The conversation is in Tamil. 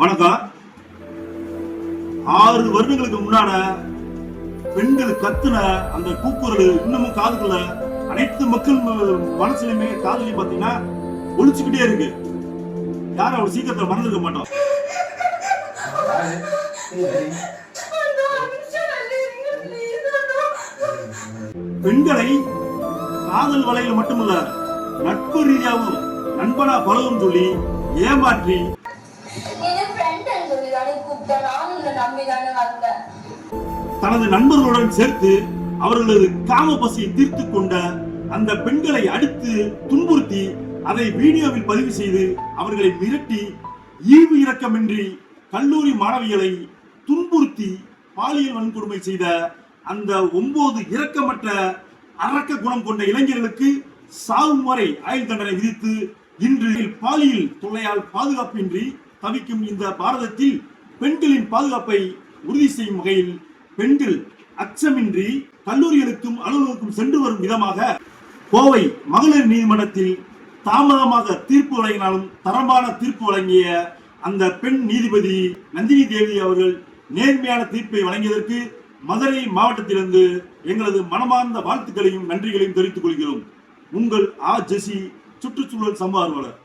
வணக்கம். 6 வருடங்களுக்கு முன்னால பெண்கள் கத்துன அந்த கூக்குரல் இன்னமும் காதுக்குள்ள அனைத்து மக்கள் மனசுலயுமே காதுலயும் பாத்தீங்கன்னா ஒழிச்சுக்கிட்டே இருக்கு. யாரும் அவ்வளவு சீக்கிரத்துல மறந்துக்க மாட்டோம். பெண்களை காதல் வலையில மட்டுமல்ல, நட்பு ரீதியாகவும் நண்பனா பழகும் சொல்லி ஏமாற்றி தனது நண்பர்களுடன் சேர்த்து அவர்களது காம பசியை தீர்த்து கொண்ட அந்த பெண்களை அடித்து துன்புறுத்தி அதை வீடியோவில் பதிவு செய்து அவர்களை மிரட்டி ஈவு இரக்கமின்றி கல்லூரி மாணவிகளை துன்புறுத்தி பாலியல் வன்கொடுமை செய்த அந்த 9 இரக்கமற்ற அரக்க குணம் கொண்ட இளைஞர்களுக்கு சாகும் வரை ஆயுள் தண்டனை விதித்து இன்று பாலியல் தொல்லையால் பாதுகாப்பின்றி தவிக்கும் இந்த பாரதத்தில் பெண்களின் பாதுகாப்பை உறுதி செய்யும் வகையில் பெண்கள் அச்சமின்றி கல்லூரிகளுக்கும் அலுவலகங்களுக்கும் சென்று வரும் விதமாக கோவை மகளிர் நீதிமன்றத்தில் தாமதமாக தீர்ப்பு வழங்கினாலும் தரமான தீர்ப்பு வழங்கிய அந்த பெண் நீதிபதி நந்தினி தேவி அவர்கள் நேர்மையான தீர்ப்பை வழங்கியதற்கு மதுரை மாவட்டத்திலிருந்து எங்களது மனமார்ந்த வாழ்த்துக்களையும் நன்றிகளையும் தெரிவித்துக் கொள்கிறோம். உங்கள் ஜெசி, சுற்றுச்சூழல் சமூக ஆர்வலர்.